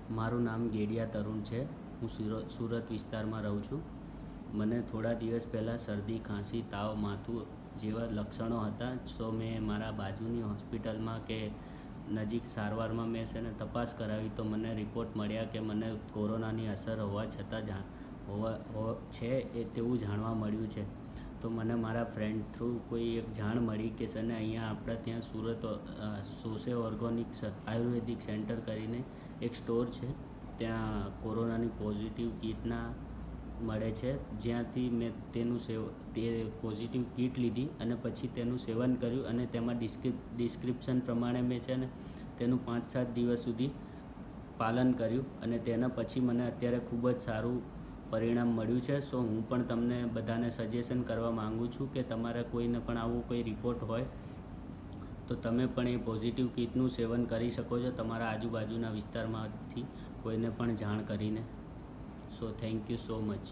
મારું નામ ગેડિયા તરુણ છે। હું સુરત વિસ્તારમાં રહું છું। મને થોડા દિવસ પહેલાં શરદી, ખાંસી, તાવ, માથું જેવા લક્ષણો હતા। સો મેં મારા બાજુની હોસ્પિટલમાં કે નજીક સારવારમાં મેં છે ને તપાસ કરાવી તો મને રિપોર્ટ મળ્યા કે મને કોરોનાની અસર હોવા છતાં છે એ તેવું જાણવા મળ્યું છે। તો મને મારા ફ્રેન્ડ થ્રુ કોઈ એક જાણ મળી કે છે ને અહીંયા આપણા ત્યાં સુરત સોશિયો ઓર્ગોનિક્સ આયુર્વેદિક સેન્ટર કરીને એક સ્ટોર છે, ત્યાં કોરોનાની પોઝિટિવ કીટના મળે છે, જ્યાંથી મેં તે પોઝિટિવ કીટ લીધી અને પછી તેનું સેવન કર્યું અને તેમાં ડિસ્ક્રિપ્શન પ્રમાણે મેં છે ને તેનું 5-7 દિવસ સુધી પાલન કર્યું અને તેના પછી મને અત્યારે ખૂબ જ સારું પરિણામ મળ્યું છે। સો હું પણ તમને બધાને સજેશન કરવા માગું છું કે તમારે કોઈને પણ આવો કોઈ રિપોર્ટ હોય તો તમે પણ એ પોઝિટિવ કીટનું સેવન કરી શકો છો તમારા આજુબાજુના વિસ્તારમાંથી કોઈને પણ જાણ કરીને। So thank you so much.